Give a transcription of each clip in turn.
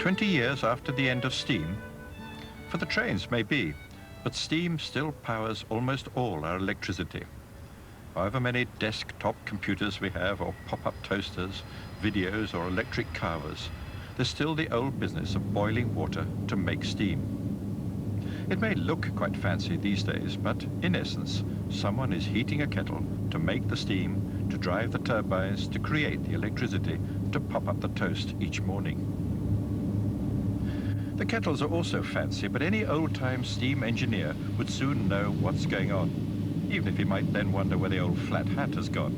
20 years after the end of steam? For the trains, maybe, but steam still powers almost all our electricity. However many desktop computers we have, or pop-up toasters, videos, or electric carvers, there's still the old business of boiling water to make steam. It may look quite fancy these days, but in essence, someone is heating a kettle to make the steam, to drive the turbines, to create the electricity, to pop up the toast each morning. The kettles are also fancy, but any old-time steam engineer would soon know what's going on, even if he might then wonder where the old flat hat has gone.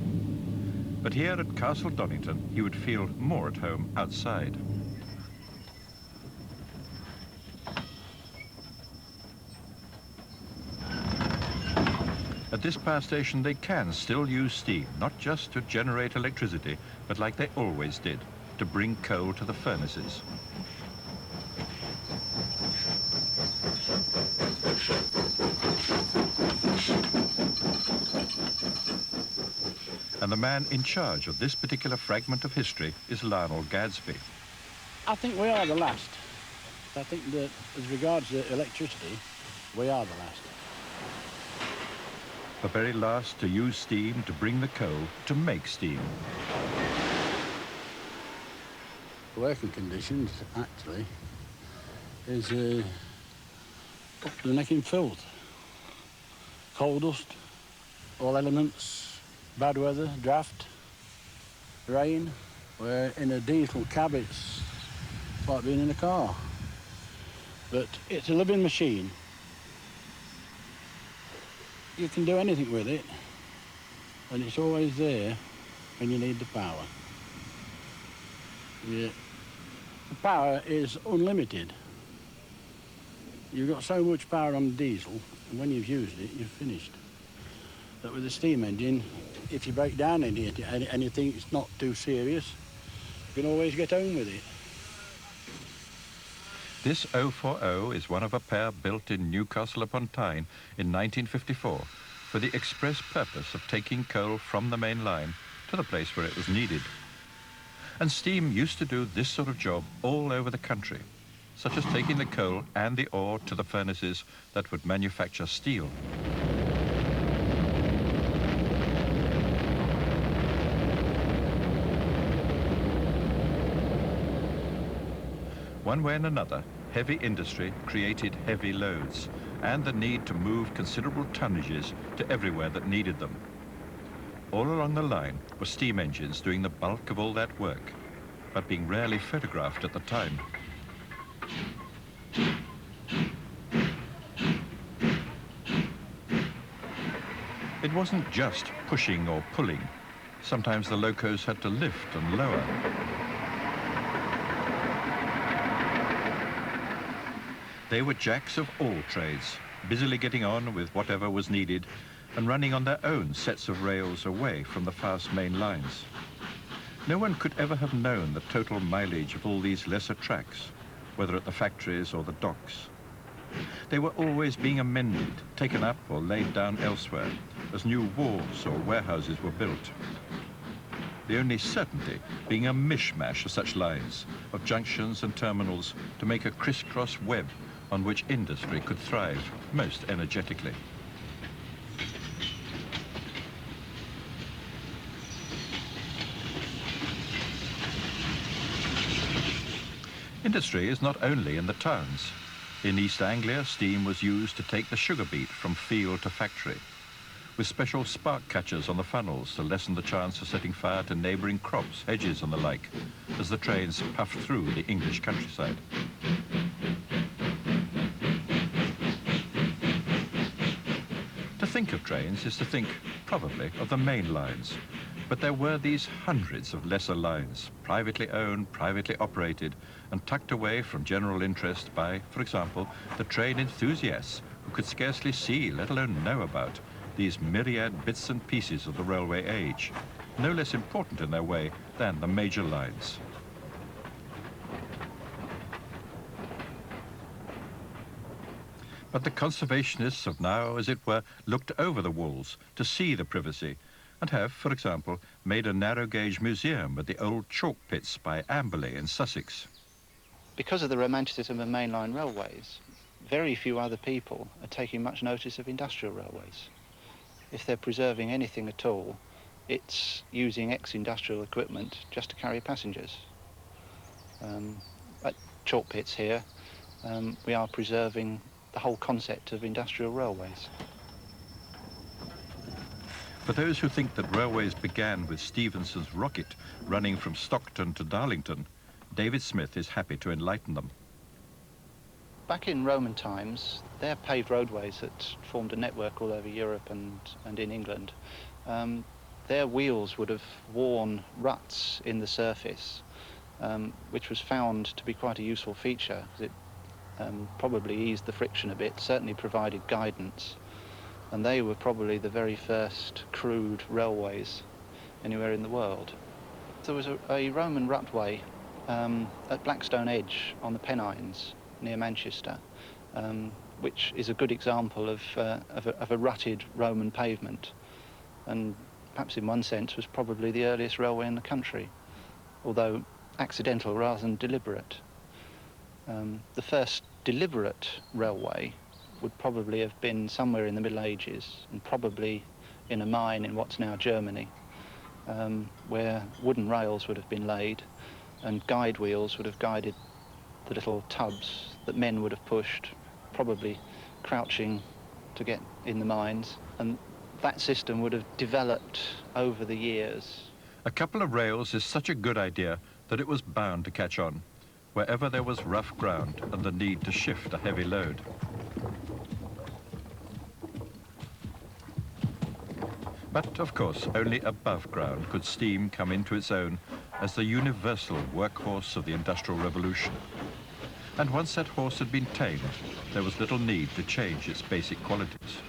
But here at Castle Donington, he would feel more at home outside. At this power station, they can still use steam, not just to generate electricity, but like they always did, to bring coal to the furnaces. And the man in charge of this particular fragment of history is Lionel Gadsby. I think we are the last. I think that as regards to electricity, we are the last. The very last to use steam to bring the coal to make steam. The working conditions, actually, is up to the neck in filth. Coal dust, all elements, bad weather, draft, rain. Where in a diesel cab, it's like being in a car. But it's a living machine. You can do anything with it, and it's always there when you need the power. Yeah. The power is unlimited. You've got so much power on the diesel, and when you've used it, you're finished. But with the steam engine, if you break down anything, it's not too serious, you can always get home with it. This 040 is one of a pair built in Newcastle upon Tyne in 1954 for the express purpose of taking coal from the main line to the place where it was needed. And steam used to do this sort of job all over the country, such as taking the coal and the ore to the furnaces that would manufacture steel. One way and another, heavy industry created heavy loads and the need to move considerable tonnages to everywhere that needed them. All along the line were steam engines doing the bulk of all that work, but being rarely photographed at the time. It wasn't just pushing or pulling. Sometimes the locos had to lift and lower. They were jacks of all trades, busily getting on with whatever was needed and running on their own sets of rails away from the fast main lines. No one could ever have known the total mileage of all these lesser tracks, whether at the factories or the docks. They were always being amended, taken up or laid down elsewhere as new wharves or warehouses were built. The only certainty being a mishmash of such lines, of junctions and terminals to make a crisscross web on which industry could thrive most energetically. Industry is not only in the towns. In East Anglia, steam was used to take the sugar beet from field to factory, with special spark catchers on the funnels to lessen the chance of setting fire to neighbouring crops, hedges and the like, as the trains puffed through the English countryside. To think of trains is to think, probably, of the main lines. But there were these hundreds of lesser lines, privately owned, privately operated, and tucked away from general interest by, for example, the train enthusiasts who could scarcely see, let alone know about, these myriad bits and pieces of the railway age, no less important in their way than the major lines. But the conservationists of now, as it were, looked over the walls to see the privacy and have, for example, made a narrow-gauge museum at the old chalk pits by Amberley in Sussex. Because of the romanticism of mainline railways, very few other people are taking much notice of industrial railways. If they're preserving anything at all, it's using ex-industrial equipment just to carry passengers. At Chalk Pits here, we are preserving the whole concept of industrial railways. For those who think that railways began with Stephenson's rocket running from Stockton to Darlington, David Smith is happy to enlighten them. Back in Roman times, their paved roadways that formed a network all over Europe and in England, their wheels would have worn ruts in the surface, which was found to be quite a useful feature. It probably eased the friction a bit, certainly provided guidance. And they were probably the very first crude railways anywhere in the world. There was a Roman rutway at Blackstone Edge on the Pennines near Manchester, which is a good example of a rutted Roman pavement, and perhaps in one sense was probably the earliest railway in the country, although accidental rather than deliberate. The first deliberate railway would probably have been somewhere in the Middle Ages, and probably in a mine in what's now Germany, where wooden rails would have been laid and guide wheels would have guided the little tubs that men would have pushed, probably crouching to get in the mines. And that system would have developed over the years. A couple of rails is such a good idea that it was bound to catch on, wherever there was rough ground and the need to shift a heavy load. But, of course, only above ground could steam come into its own as the universal workhorse of the Industrial Revolution. And once that horse had been tamed, there was little need to change its basic qualities.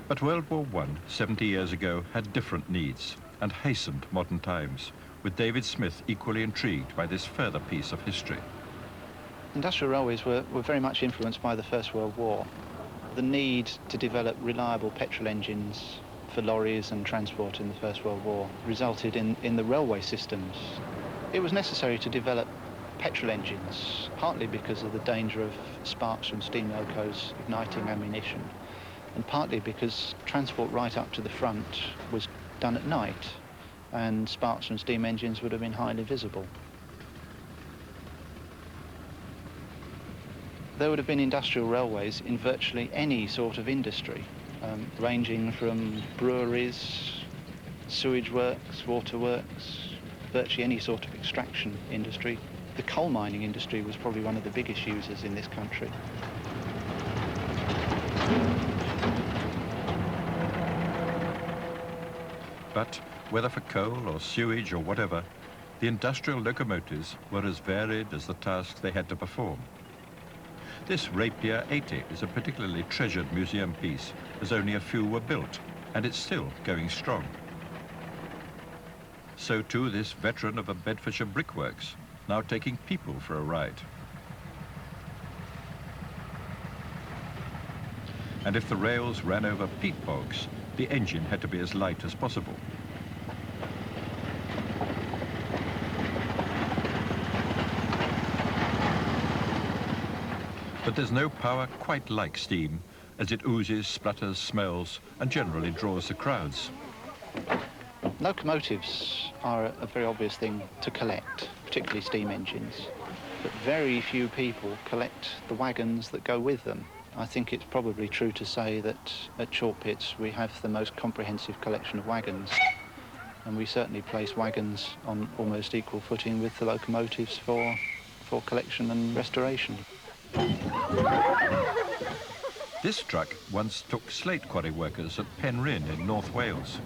But World War I, 70 years ago, had different needs and hastened modern times, with David Smith equally intrigued by this further piece of history. Industrial railways were very much influenced by the First World War. The need to develop reliable petrol engines for lorries and transport in the First World War resulted in the railway systems. It was necessary to develop petrol engines, partly because of the danger of sparks from steam locos igniting ammunition, and partly because transport right up to the front was done at night, and sparks from steam engines would have been highly visible. There would have been industrial railways in virtually any sort of industry, ranging from breweries, sewage works, waterworks, virtually any sort of extraction industry. The coal mining industry was probably one of the biggest users in this country. But whether for coal or sewage or whatever, the industrial locomotives were as varied as the tasks they had to perform. This Rapier 80 is a particularly treasured museum piece, as only a few were built, and it's still going strong. So too this veteran of a Bedfordshire brickworks, now taking people for a ride. And if the rails ran over peat bogs, the engine had to be as light as possible. But there's no power quite like steam, as it oozes, splutters, smells, and generally draws the crowds. Locomotives are a very obvious thing to collect, particularly steam engines, but very few people collect the wagons that go with them. I think it's probably true to say that at Chalk Pits we have the most comprehensive collection of wagons, and we certainly place wagons on almost equal footing with the locomotives for collection and restoration. This truck once took slate quarry workers at Penryn in North Wales.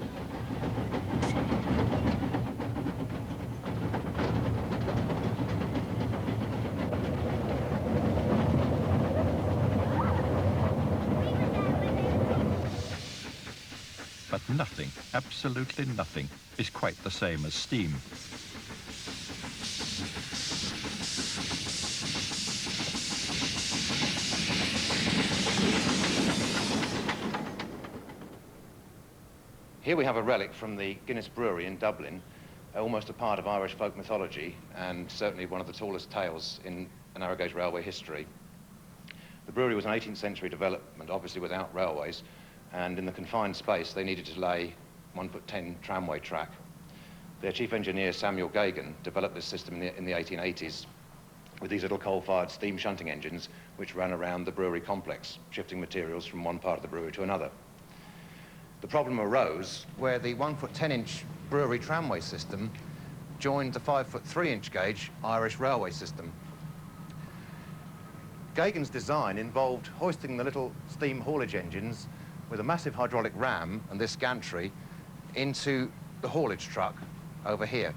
But nothing, absolutely nothing, is quite the same as steam. Here we have a relic from the Guinness Brewery in Dublin, almost a part of Irish folk mythology and certainly one of the tallest tales in narrow gauge railway history. The brewery was an 18th century development, obviously without railways, and in the confined space they needed to lay 1'10" tramway track. Their chief engineer, Samuel Geoghegan, developed this system in the 1880s with these little coal-fired steam shunting engines which ran around the brewery complex, shifting materials from one part of the brewery to another. The problem arose where the 1'10" brewery tramway system joined the 5'3" gauge Irish railway system. Geoghegan's design involved hoisting the little steam haulage engines with a massive hydraulic ram and this gantry into the haulage truck over here.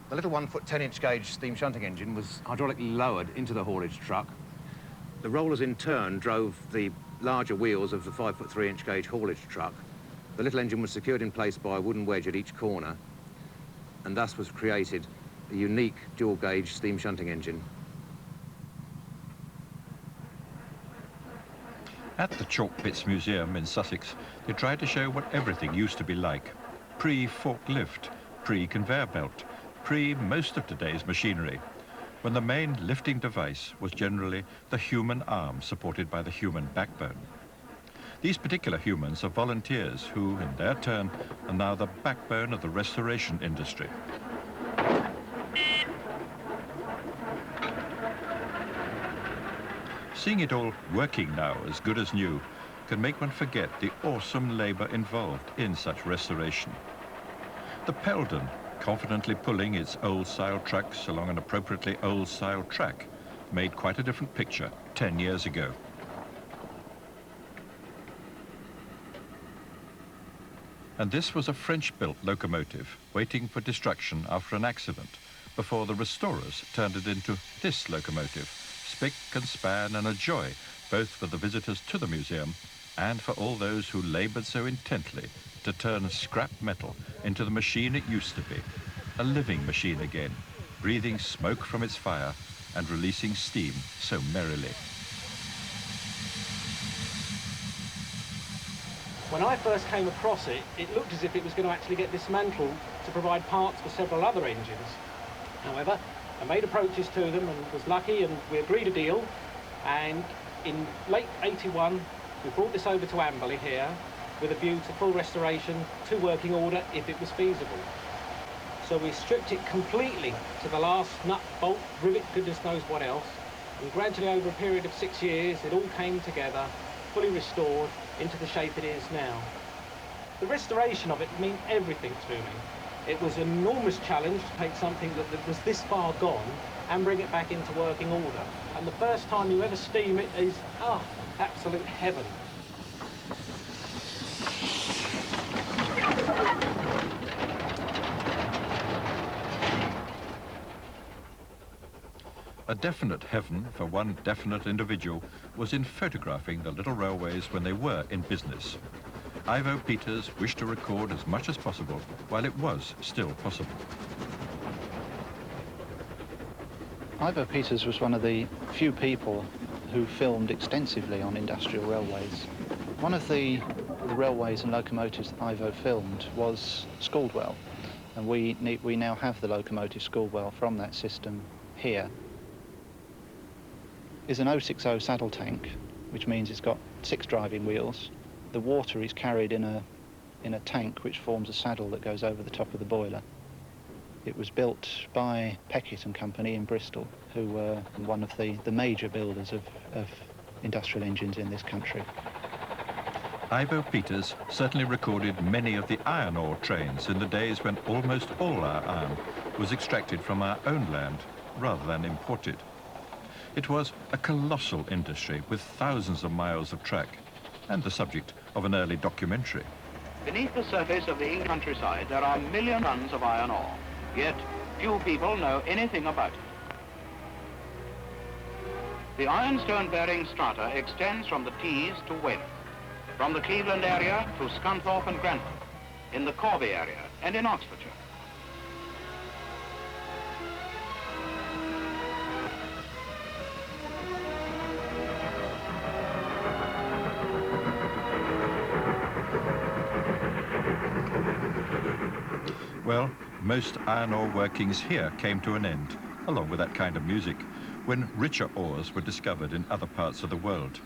The little 1'10" gauge steam shunting engine was hydraulically lowered into the haulage truck. The rollers in turn drove the larger wheels of the 5'3" gauge haulage truck. The little engine was secured in place by a wooden wedge at each corner, and thus was created a unique dual gauge steam shunting engine. At the Chalk Bits Museum in Sussex, they tried to show what everything used to be like. Pre-forklift, pre-conveyor belt, pre-most of today's machinery, when the main lifting device was generally the human arm supported by the human backbone. These particular humans are volunteers who, in their turn, are now the backbone of the restoration industry. Seeing it all working now as good as new can make one forget the awesome labour involved in such restoration. The Peldon, confidently pulling its old-style trucks along an appropriately old-style track, made quite a different picture 10 years ago. And this was a French-built locomotive waiting for destruction after an accident before the restorers turned it into this locomotive, spick and span and a joy, both for the visitors to the museum and for all those who laboured so intently to turn scrap metal into the machine it used to be, a living machine again, breathing smoke from its fire and releasing steam so merrily. When I first came across it, it looked as if it was going to actually get dismantled to provide parts for several other engines. However, I made approaches to them and was lucky, and we agreed a deal, and in late 81 we brought this over to Amberley here with a view to full restoration to working order if it was feasible. So we stripped it completely to the last nut, bolt, rivet, goodness knows what else, and gradually over a period of 6 years it all came together, fully restored into the shape it is now. The restoration of it meant everything to me. It was an enormous challenge to take something that was this far gone and bring it back into working order. And the first time you ever steam it is, absolute heaven. A definite heaven for one definite individual was in photographing the little railways when they were in business. Ivo Peters wished to record as much as possible while it was still possible. Ivo Peters was one of the few people who filmed extensively on industrial railways. One of the railways and locomotives that Ivo filmed was Scaldwell, and we now have the locomotive Scaldwell from that system here. It's an 060 saddle tank, which means it's got 6 driving wheels. The water is carried in a tank which forms a saddle that goes over the top of the boiler. It was built by Peckett and Company in Bristol, who were one of the major builders of industrial engines in this country. Ivo Peters certainly recorded many of the iron ore trains in the days when almost all our iron was extracted from our own land rather than imported. It was a colossal industry with thousands of miles of track and the subject of an early documentary. Beneath the surface of the English countryside, there are million tons of iron ore, yet few people know anything about it. The ironstone-bearing strata extends from the Tees to Weymouth, from the Cleveland area to Scunthorpe and Grantham, in the Corby area and in Oxfordshire. Well, most iron ore workings here came to an end, along with that kind of music, when richer ores were discovered in other parts of the world.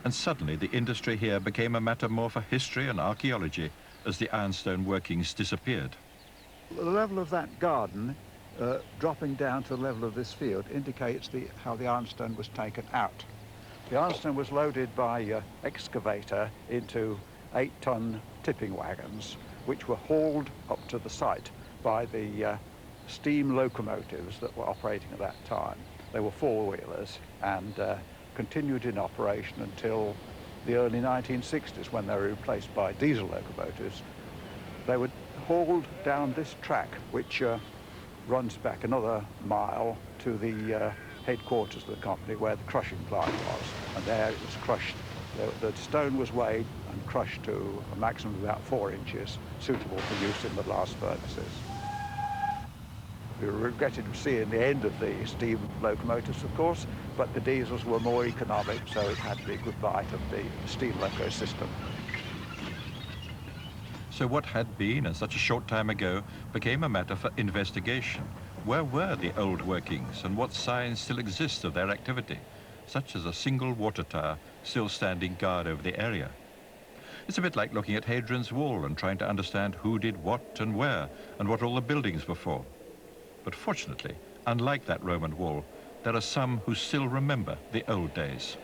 And suddenly the industry here became a matter more for history and archaeology as the ironstone workings disappeared. The level of that garden dropping down to the level of this field indicates how the ironstone was taken out. The ironstone was loaded by excavator into 8-ton tipping wagons, which were hauled up to the site by the steam locomotives that were operating at that time. They were four-wheelers and continued in operation until the early 1960s, when they were replaced by diesel locomotives. They were hauled down this track, which runs back another mile to the headquarters of the company, where the crushing plant was. And there it was crushed. The stone was weighed and crushed to a maximum of about 4 inches, suitable for use in the blast furnaces. We regretted seeing the end of the steam locomotives, of course, but the diesels were more economic, so it had to be goodbye to the steam loco system. So what had been, and such a short time ago, became a matter for investigation. Where were the old workings, and what signs still exist of their activity, such as a single water tower still standing guard over the area? It's a bit like looking at Hadrian's Wall and trying to understand who did what and where, and what all the buildings were for. But fortunately, unlike that Roman wall, there are some who still remember the old days.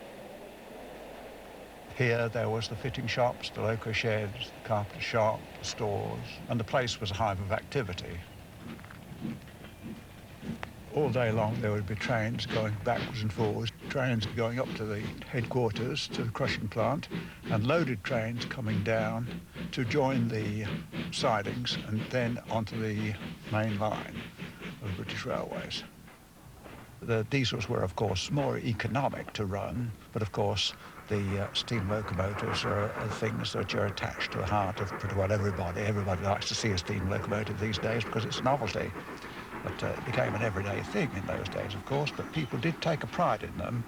Here there was the fitting shops, the loco sheds, the carpenter shop, the stores, and the place was a hive of activity. All day long there would be trains going backwards and forwards, trains going up to the headquarters, to the crushing plant, and loaded trains coming down to join the sidings and then onto the main line of British Railways. The diesels were, of course, more economic to run, but of course the steam locomotives are things that are attached to the heart of pretty well everybody. Everybody likes to see a steam locomotive these days because it's a novelty. But it became an everyday thing in those days, of course, but people did take a pride in them,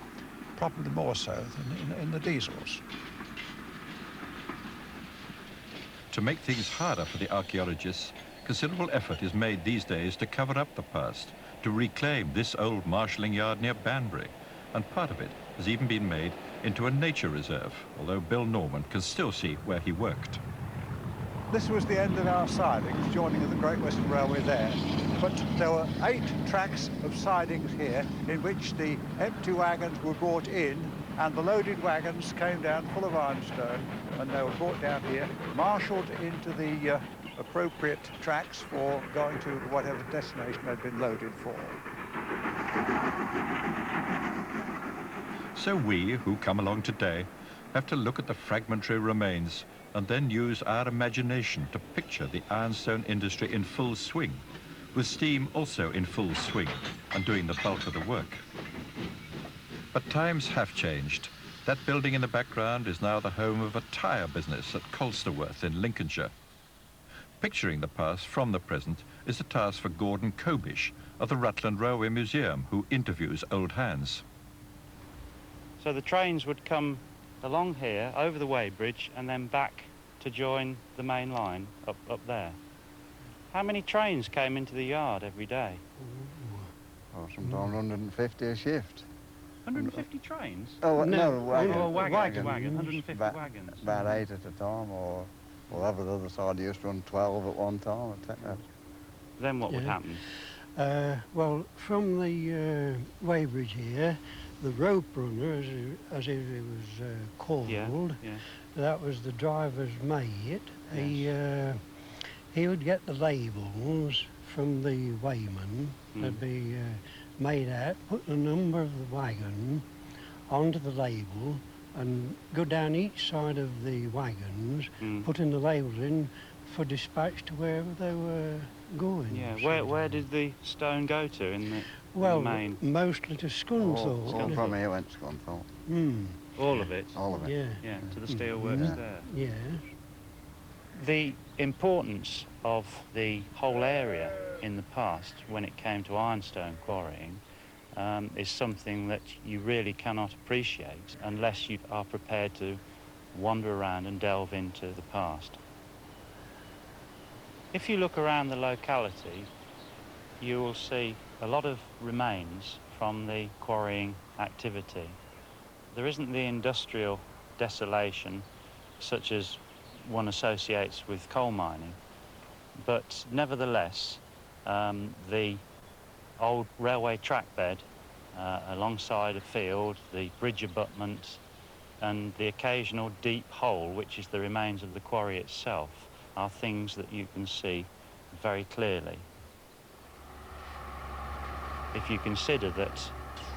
probably more so than in the diesels. To make things harder for the archaeologists, considerable effort is made these days to cover up the past, to reclaim this old marshalling yard near Banbury, and part of it has even been made into a nature reserve, although Bill Norman can still see where he worked. This was the end of our sidings, joining of the Great Western Railway there. But there were 8 tracks of sidings here in which the empty wagons were brought in, and the loaded wagons came down full of ironstone, and they were brought down here, marshalled into the appropriate tracks for going to whatever destination they'd been loaded for. So we, who come along today, have to look at the fragmentary remains and then use our imagination to picture the ironstone industry in full swing, with steam also in full swing and doing the bulk of the work. But times have changed. That building in the background is now the home of a tyre business at Colsterworth in Lincolnshire. Picturing the past from the present is a task for Gordon Kobish of the Rutland Railway Museum, who interviews old hands. So the trains would come along here, over the weighbridge, and then back to join the main line up there. How many trains came into the yard every day? Oh, sometimes 150 a shift. 150 trains? Oh, no, wagon. Oh, wagon. 150 wagons. About 8 at a time, or over the other side, you used to run 12 at one time. I think that. Then what would happen? Well, from the weighbridge here, the rope runner, as it was called, that was the driver's mate. Yes. He would get the labels from the weighman. They'd be made out, put the number of the wagon onto the label and go down each side of the wagons, putting the labels in for dispatch to wherever they were going. Yeah, where did the stone go to in the main? Mostly to Scunthorpe. All from here went to Scunthorpe. All of it? All of it. Yeah, to the steelworks there. Yes. The importance of the whole area in the past when it came to ironstone quarrying is something that you really cannot appreciate unless you are prepared to wander around and delve into the past. If you look around the locality, you will see a lot of remains from the quarrying activity. There isn't the industrial desolation such as one associates with coal mining, but nevertheless, the old railway track bed alongside a field, the bridge abutments, and the occasional deep hole, which is the remains of the quarry itself, are things that you can see very clearly. If you consider that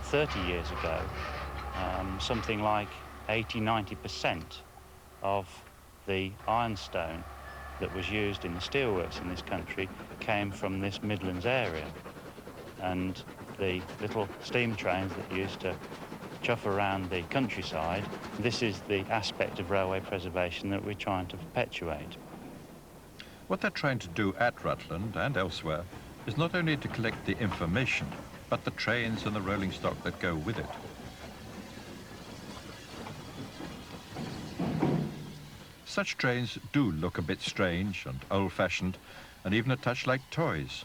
30 years ago, something like 80–90% of the ironstone that was used in the steelworks in this country came from this Midlands area. And the little steam trains that used to chuff around the countryside, this is the aspect of railway preservation that we're trying to perpetuate. What they're trying to do at Rutland and elsewhere is not only to collect the information, but the trains and the rolling stock that go with it. Such trains do look a bit strange and old-fashioned, and even a touch like toys.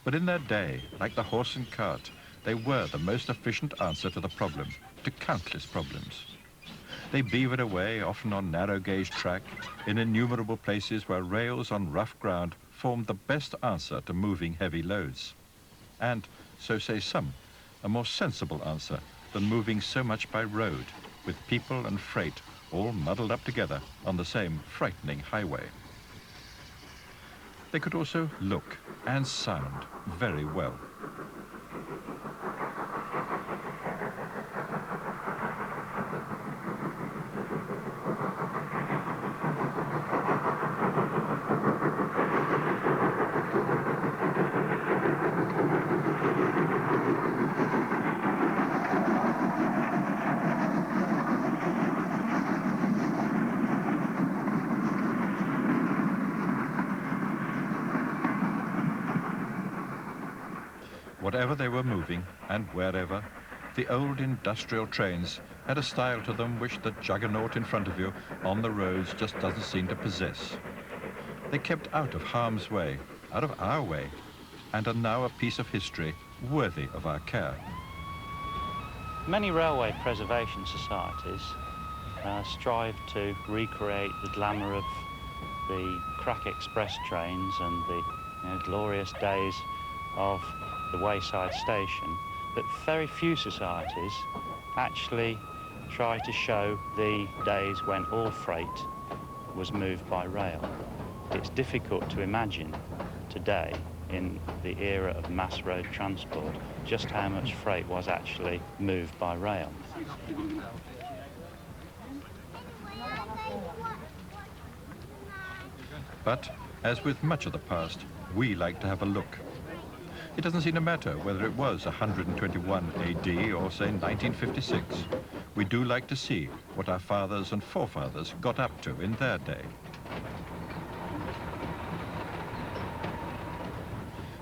But in their day, like the horse and cart, they were the most efficient answer to the problem, to countless problems. They beavered away, often on narrow-gauge track, in innumerable places where rails on rough ground formed the best answer to moving heavy loads. And, so say some, a more sensible answer than moving so much by road, with people and freight all muddled up together on the same frightening highway. They could also look and sound very well. Whatever they were moving, and wherever, the old industrial trains had a style to them which the juggernaut in front of you on the roads just doesn't seem to possess. They kept out of harm's way, out of our way, and are now a piece of history worthy of our care. Many railway preservation societies strive to recreate the glamour of the crack express trains and the glorious days of the wayside station, but very few societies actually try to show the days when all freight was moved by rail. It's difficult to imagine today, in the era of mass road transport, just how much freight was actually moved by rail. But, as with much of the past, we like to have a look. It doesn't seem to matter whether it was 121 AD or, say, 1956. We do like to see what our fathers and forefathers got up to in their day.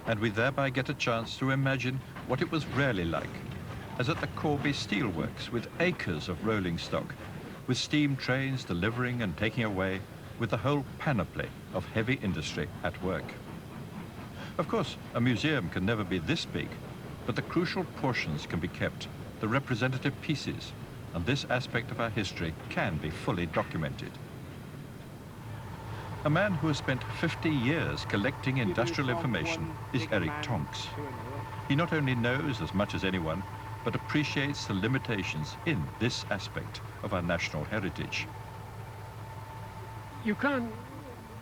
And we thereby get a chance to imagine what it was really like, as at the Corby Steelworks, with acres of rolling stock, with steam trains delivering and taking away, with the whole panoply of heavy industry at work. Of course, a museum can never be this big, but the crucial portions can be kept, the representative pieces, and this aspect of our history can be fully documented. A man who has spent 50 years collecting industrial information is Eric Tonks. He not only knows as much as anyone, but appreciates the limitations in this aspect of our national heritage. You can't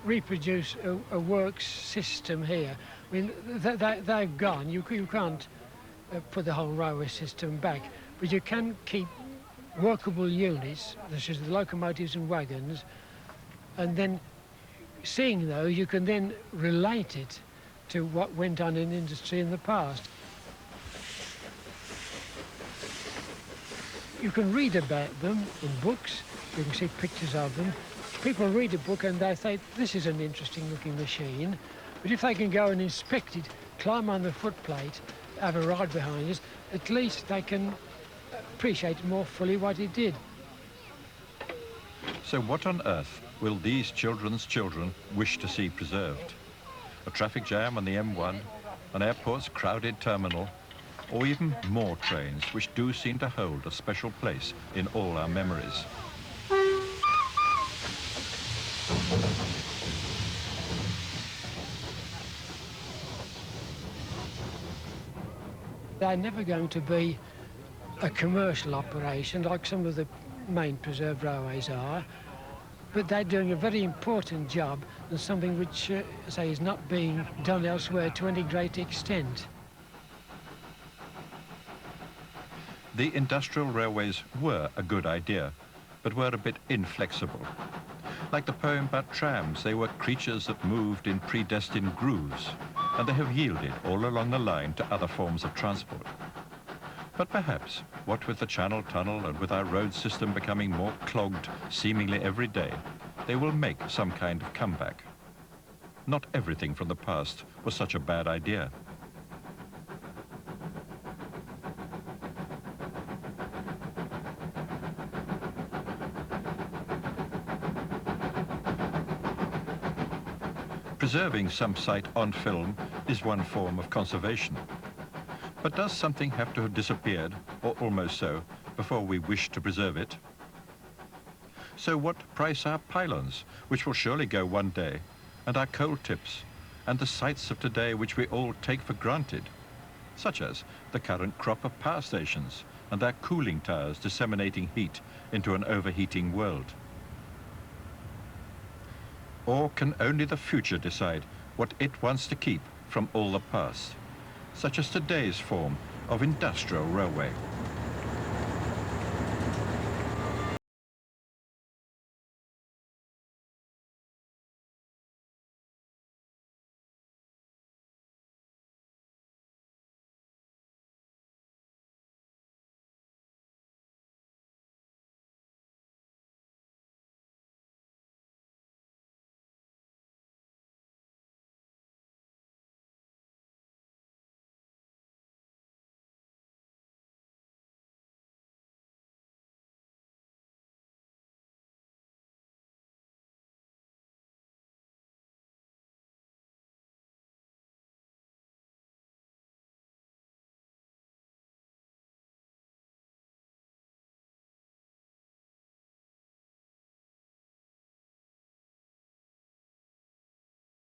reproduce a works system here. I mean, they've gone. You can't put the whole railway system back, but you can keep workable units, such as the locomotives and wagons, and then seeing those, you can then relate it to what went on in industry in the past. You can read about them in books, you can see pictures of them. People read a book and they think, this is an interesting looking machine, but if they can go and inspect it, climb on the footplate, have a ride behind us, at least they can appreciate more fully what it did. So what on earth will these children's children wish to see preserved? a traffic jam on the M1, an airport's crowded terminal, or even more trains which do seem to hold a special place in all our memories. They're never going to be a commercial operation like some of the main preserved railways are, but they're doing a very important job and something which, say, is not being done elsewhere to any great extent. The industrial railways were a good idea, but were a bit inflexible. Like the poem about trams, they were creatures that moved in predestined grooves, and they have yielded all along the line to other forms of transport. But perhaps, what with the Channel Tunnel and with our road system becoming more clogged seemingly every day, they will make some kind of comeback. Not everything from the past was such a bad idea. Preserving some site on film is one form of conservation. But does something have to have disappeared, or almost so, before we wish to preserve it? So what price our pylons, which will surely go one day, and our coal tips, and the sites of today which we all take for granted, such as the current crop of power stations and their cooling towers disseminating heat into an overheating world? Or can only the future decide what it wants to keep from all the past, such as today's form of industrial railway?